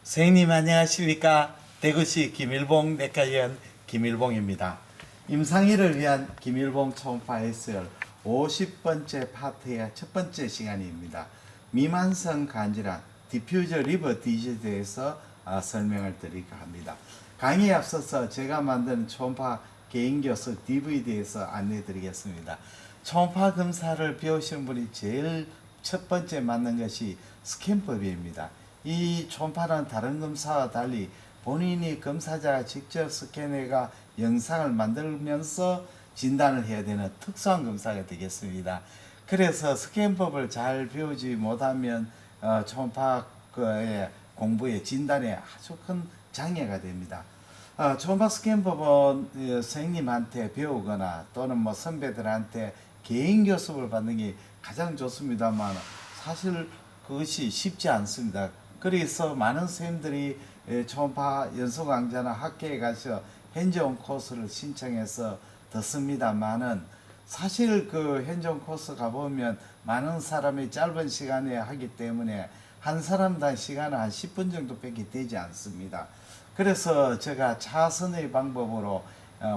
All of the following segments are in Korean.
선생님 안녕하십니까? 대구시 김일봉 내과의원 김일봉입니다. 임상일을 위한 김일봉 초음파 해설 50번째 파트의 첫 번째 시간입니다. 미만성 간질환 디퓨저 리버 디지에 대해서 설명을 드릴까 합니다. 강의에 앞서서 제가 만든 초음파 개인교수 DVD에서 안내 드리겠습니다. 초음파 검사를 배우시는 분이 제일 첫 번째 맞는 것이 스캔법입니다. 이 초음파는 다른 검사와 달리 본인이 검사자가 직접 스캔해가 영상을 만들면서 진단을 해야 되는 특수한 검사가 되겠습니다. 그래서 스캔법을 잘 배우지 못하면 초음파의 공부에 진단에 아주 큰 장애가 됩니다. 초음파 스캔법은 선생님한테 배우거나 또는 선배들한테 개인 교습을 받는 게 가장 좋습니다만 사실 그것이 쉽지 않습니다. 그래서 많은 선생님들이 초음파 연수 강좌나 학교에 가서 핸즈온 코스를 신청해서 듣습니다만은 사실 그 핸즈온 코스 가보면 많은 사람이 짧은 시간에 하기 때문에 한 사람당 시간은 한 10분 정도밖에 되지 않습니다. 그래서 제가 차선의 방법으로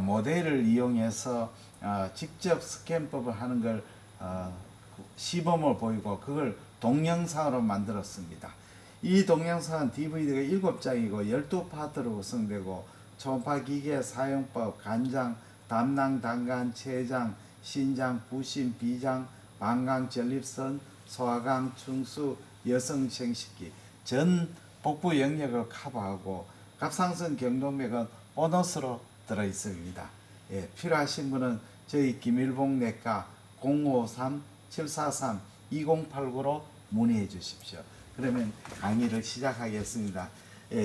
모델을 이용해서 직접 스캔법을 하는 걸 시범을 보이고 그걸 동영상으로 만들었습니다. 이 동영상은 DVD가 7장이고 12파트로 구성되고 초음파 기계 사용법, 간장, 담낭, 단간, 췌장, 신장, 부신, 비장, 방광, 전립선, 소화강, 충수, 여성 생식기 전 복부 영역을 커버하고 갑상선 경동맥은 보너스로 들어있습니다. 필요하신 분은 저희 김일봉 내과 053-743-2089로 문의해 주십시오. 그러면 강의를 시작하겠습니다.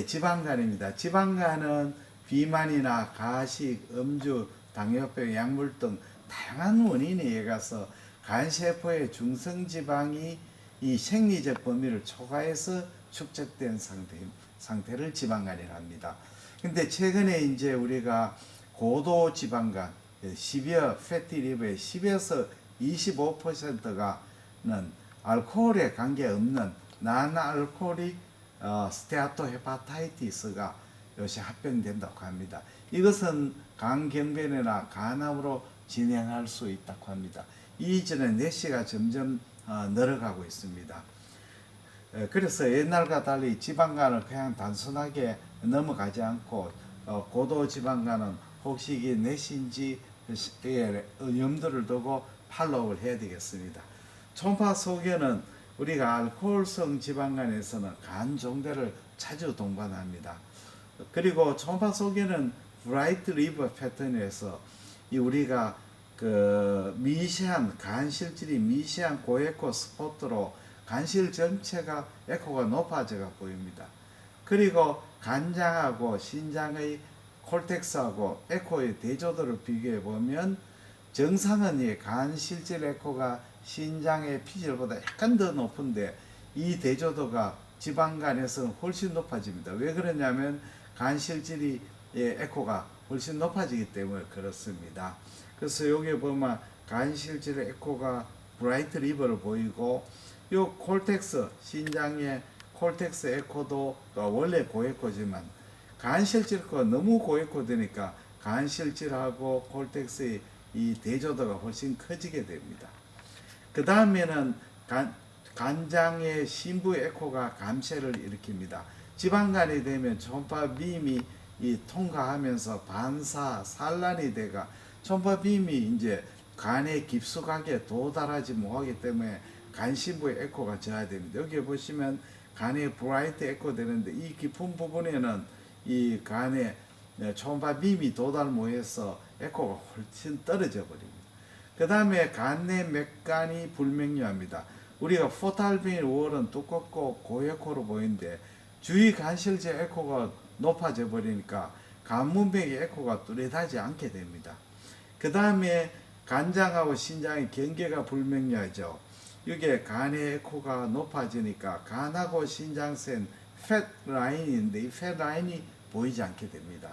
지방간입니다. 지방간은 비만이나 가식, 음주, 당뇨병, 약물 등 다양한 원인에 의해 가서 간세포의 중성지방이 이 생리적 범위를 초과해서 축적된 상태를 지방간이라 합니다. 근데 최근에 이제 우리가 고도 지방간, 시비어 패티 리버의 10에서 25%가는 알코올에 관계없는 난알코올릭 스테아토 헤파타이티스가 요새 합병된다고 합니다. 이것은 간경변이나 간암으로 진행할 수 있다고 합니다. 이전에 뇌시가 점점 늘어가고 있습니다. 그래서 옛날과 달리 지방간을 그냥 단순하게 넘어가지 않고 고도 지방간은 혹시 이게 뇌시인지 염두를 두고 팔로우를 해야 되겠습니다. 초음파 소견은 우리가 알코올성 지방간에서는 간 종대를 자주 동반합니다. 그리고 초음파 소견은 브라이트 리버 패턴에서 우리가 그 미세한 간실질이 미세한 고에코 스포트로 간실 전체가 에코가 높아져가 보입니다. 그리고 간장하고 신장의 콜텍스하고 에코의 대조도를 비교해 보면 정상은 이 간실질 에코가 신장의 피질보다 약간 더 높은데 이 대조도가 지방간에서는 훨씬 높아집니다. 왜 그러냐면 간실질이 에코가 훨씬 높아지기 때문에 그렇습니다. 그래서 여기 보면 간실질 에코가 브라이트 리버를 보이고 요 콜텍스 신장의 콜텍스 에코도 원래 고에코지만 간실질 에코가 너무 고에코 되니까 간실질하고 콜텍스의 이 대조도가 훨씬 커지게 됩니다. 그 다음에는 간장의 신부 에코가 감쇄를 일으킵니다. 지방간이 되면 초음파 빔이 통과하면서 반사 산란이 돼가 초음파 빔이 이제 간에 깊숙하게 도달하지 못하기 때문에 간 신부의 에코가 저하됩니다. 여기 보시면 간에 브라이트 에코 되는데 이 깊은 부분에는 이 간에 초음파 빔이 도달 못해서 에코가 훨씬 떨어져 버립니다. 그 다음에 간내 맥간이 불명료합니다. 우리가 포탈빈 5월은 두껍고 고에코로 보이는데 주위 간실제 에코가 높아져 버리니까 간문맥의 에코가 뚜렷하지 않게 됩니다. 그 다음에 간장하고 신장의 경계가 불명료하죠. 이게 간의 에코가 높아지니까 간하고 신장센 팻 라인인데 이 팻 라인이 보이지 않게 됩니다.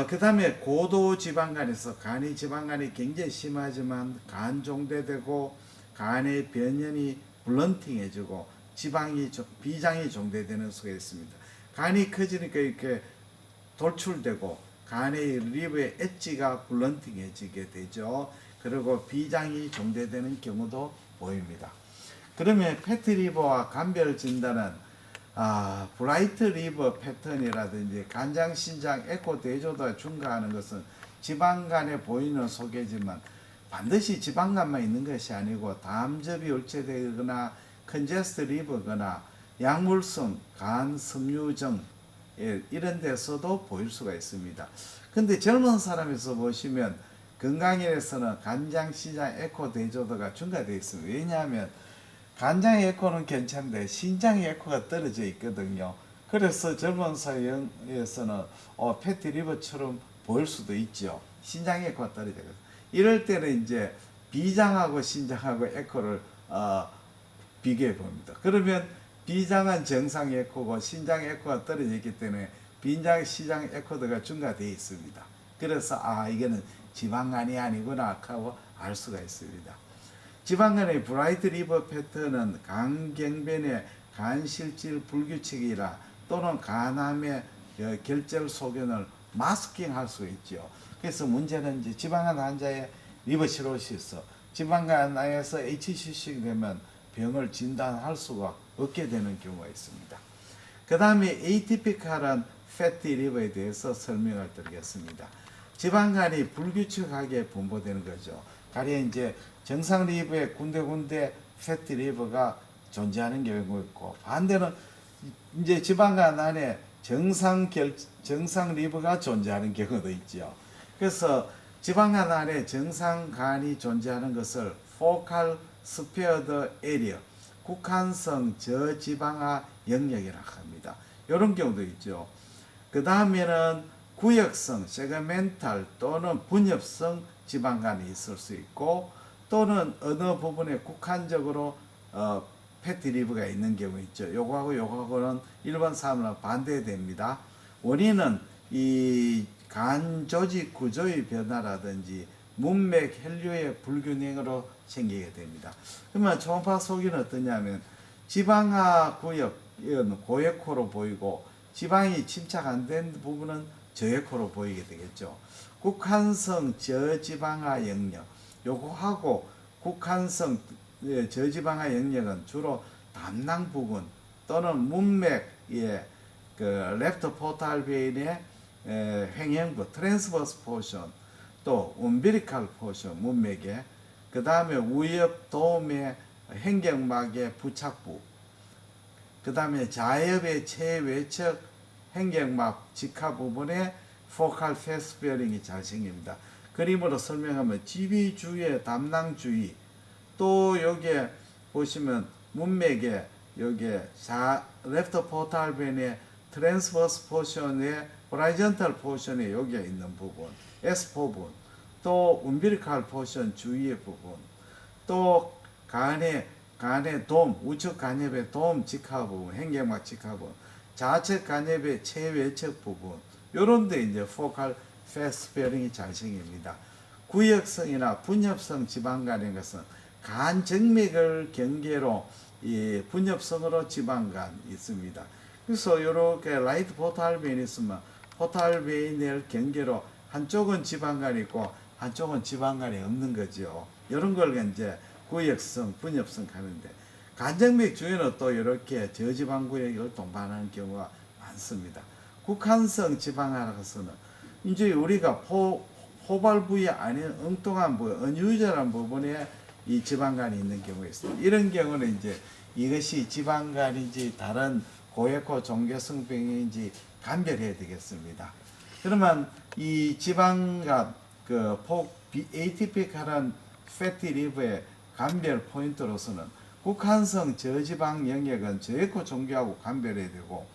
그 다음에 고도 지방간에서 간이 지방간이 굉장히 심하지만 간 종대되고 간의 변연이 블런팅해지고 비장이 종대되는 수가 있습니다. 간이 커지니까 이렇게 돌출되고 간의 리버의 엣지가 블런팅해지게 되죠. 그리고 비장이 종대되는 경우도 보입니다. 그러면 패티 리버와 간별 진단은 브라이트 리버 패턴이라든지 간장, 신장, 에코 대조도가 증가하는 것은 지방간에 보이는 소개지만 반드시 지방간만 있는 것이 아니고 담즙이 울체되거나 컨제스트 리버거나 약물성 간 섬유증 이런 데서도 보일 수가 있습니다. 근데 젊은 사람에서 보시면 건강인에서는 간장, 신장, 에코 대조도가 증가되어 있습니다. 왜냐하면 간장 에코는 괜찮은데 신장 에코가 떨어져 있거든요. 그래서 젊은 사회에서는 패티 리버처럼 보일 수도 있죠. 신장 에코가 떨어져 있거든요. 이럴 때는 이제 비장하고 신장하고 에코를 비교해 봅니다. 그러면 비장은 정상 에코고 신장 에코가 떨어져 있기 때문에 비장, 신장 에코도가 증가되어 있습니다. 그래서 이거는 지방간이 아니구나 하고 알 수가 있습니다. 지방간의 브라이트 리버 패턴은 간경변의 간실질 불규칙이라 또는 간암의 결절 소견을 마스킹할 수 있죠. 그래서 문제는 이제 지방간 환자의 리버 시로시스, 지방간 안에서 HCC 되면 병을 진단할 수가 없게 되는 경우가 있습니다. 그 다음에 에이티피컬한 패티 리버에 대해서 설명을 드리겠습니다. 지방간이 불규칙하게 분포되는 거죠. 가령 이제 정상 리버에 군데군데 패티 리버가 존재하는 경우가 있고, 반대는 이제 지방간 안에 정상 리버가 존재하는 경우도 있죠. 그래서 지방간 안에 정상 간이 존재하는 것을 focal spared area, 국한성 저지방화 영역이라고 합니다. 이런 경우도 있죠. 그 다음에는 구역성 세그멘탈 또는 분엽성 지방간이 있을 수 있고, 또는 어느 부분에 국한적으로 패티 리버가 있는 경우 있죠. 요거하고는 일반 사람은 반대됩니다. 원인은 이 간 조직 구조의 변화라든지 문맥 혈류의 불균형으로 생기게 됩니다. 그러면 초음파 소견은 어떠냐면 지방화 구역은 고에코로 보이고 지방이 침착 안 된 부분은 저에코로 보이게 되겠죠. 국한성 저지방화 영역, 요거하고 국한성 저지방화 영역은 주로 담낭 부분 또는 문맥의 랩터 포탈 베인의 횡행부 트랜스버스 포션, 또 umbilical 포션 문맥에, 그 다음에 우엽 도움의 행경막의 부착부, 그 다음에 자엽의 최외측 행경막 직하 부분에 focal fast bearing이 잘 생깁니다. 그림으로 설명하면 지위 주위의 담낭 주위, 또 여기에 보시면 문맥에 여기에 레프트 포탈 벤의 트랜스버스 포션의 호라이전탈 포션에 여기에 있는 부분, S 부분, 또 umbilical 포션 주위의 부분, 또 간의 돔, 우측 간엽의 돔 직하 부분, 행경막 직하 부분, 좌측 간엽의 최외측 부분, 요런데 이제 focal fast bearing이 잘 생깁니다. 구역성이나 분엽성 지방간인 것은 간 정맥을 경계로 이 분엽성으로 지방간이 있습니다. 그래서 이렇게 라이트 포탈 베인이 있으면 포탈 베인을 경계로 한쪽은 지방간이 있고 한쪽은 지방간이 없는 거죠. 이런 걸 이제 구역성, 분엽성 하는데, 간정맥 주위는 또 이렇게 저지방 구역을 동반하는 경우가 많습니다. 국한성 지방화라서는 이제 우리가 포발 부위 아닌 엉뚱한 부위, 언유저한 부분에 이 지방간이 있는 경우가 있습니다. 이런 경우는 이제 이것이 지방간인지 다른 고에코 종괴성병인지 감별해야 되겠습니다. 그러면 이 지방간 에이티피컬한 패티 리버의 감별 포인트로서는 국한성 저지방 영역은 저에코 종괴하고 감별해야 되고,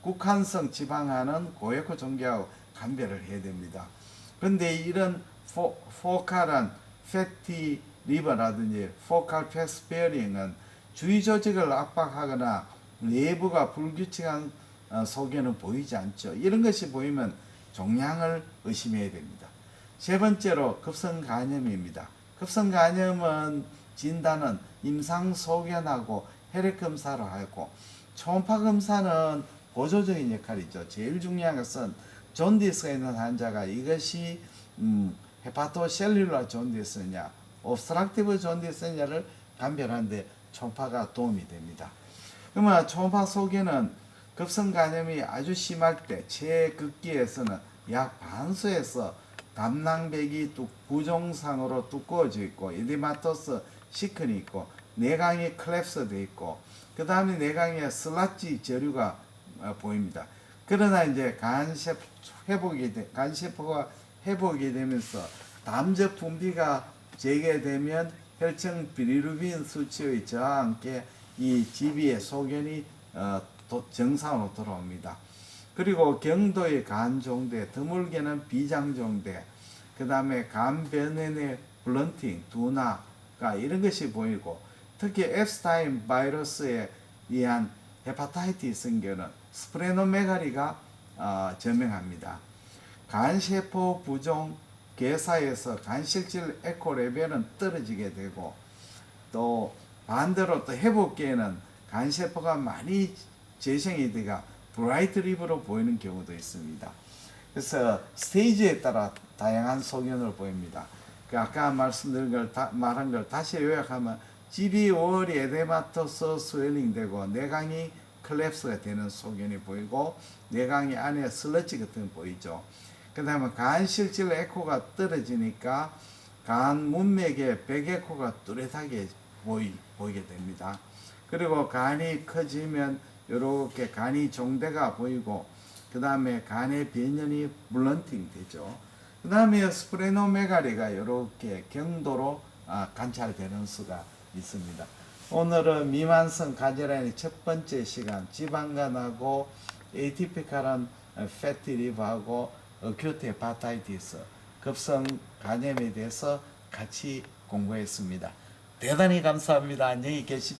국한성 지방화는 고에코 종괴하고 감별을 해야 됩니다. 그런데 이런 포칼한 패티 리버라든지 포칼 패스 베어링은 주위 조직을 압박하거나 내부가 불규칙한 소견은 보이지 않죠. 이런 것이 보이면 종양을 의심해야 됩니다. 세 번째로 급성간염입니다. 급성간염은 진단은 임상 소견하고 혈액 검사를 하고, 초음파 검사는 보조적인 역할이죠. 제일 중요한 것은 존디스가 있는 환자가 이것이 헤파토셀룰라 존디스냐, 옵스트럭티브 존디스냐를 감별하는데 초음파가 도움이 됩니다. 그러면 초음파 소견은 급성 간염이 아주 심할 때 최극기에서는 약 반수에서 담낭백이 부종상으로 두꺼워져 있고 에디마토스 시큰이 있고 내강이 클랩스 돼 있고 그 다음에 내강에 슬라지 저류가 보입니다. 그러나 이제 간세포가 회복이 되면서 담즙 분비가 재개되면 혈청 비리루빈 수치의 저하와 함께 이 GB의 소견이 정상으로 돌아옵니다. 그리고 경도의 간종대, 드물게는 비장종대, 그 다음에 간변연의 블런팅, 둔화가 이런 것이 보이고 특히 앱스타인 바이러스에 의한 헤파타이티스 생겨는 스프레노메가리가 저명합니다. 간세포 부종 괴사에서 간실질 에코 레벨은 떨어지게 되고 또 반대로 또 회복기에는 간세포가 많이 재생이 돼가 브라이트 립으로 보이는 경우도 있습니다. 그래서 스테이지에 따라 다양한 소견을 보입니다. 아까 말한 걸 다시 요약하면 GB5월이 에데마토스 스웰링 되고 내강이 클랩스가 되는 소견이 보이고 내강이 안에 슬러지 같은 거 보이죠. 그 다음에 간실질 에코가 떨어지니까 간 문맥에 백에코가 뚜렷하게 보이게 됩니다. 그리고 간이 커지면 이렇게 간이 종대가 보이고 그 다음에 간의 변연이 블런팅 되죠. 그 다음에 스프레노메가리가 이렇게 경도로 관찰되는 수가 있습니다. 오늘은 미만성 간질환의 첫 번째 시간 지방간하고 에이티피컬한 패티 리버하고 어큐트 헤파타이티스 급성 간염에 대해서 같이 공부했습니다. 대단히 감사합니다. 안녕히 계십시오.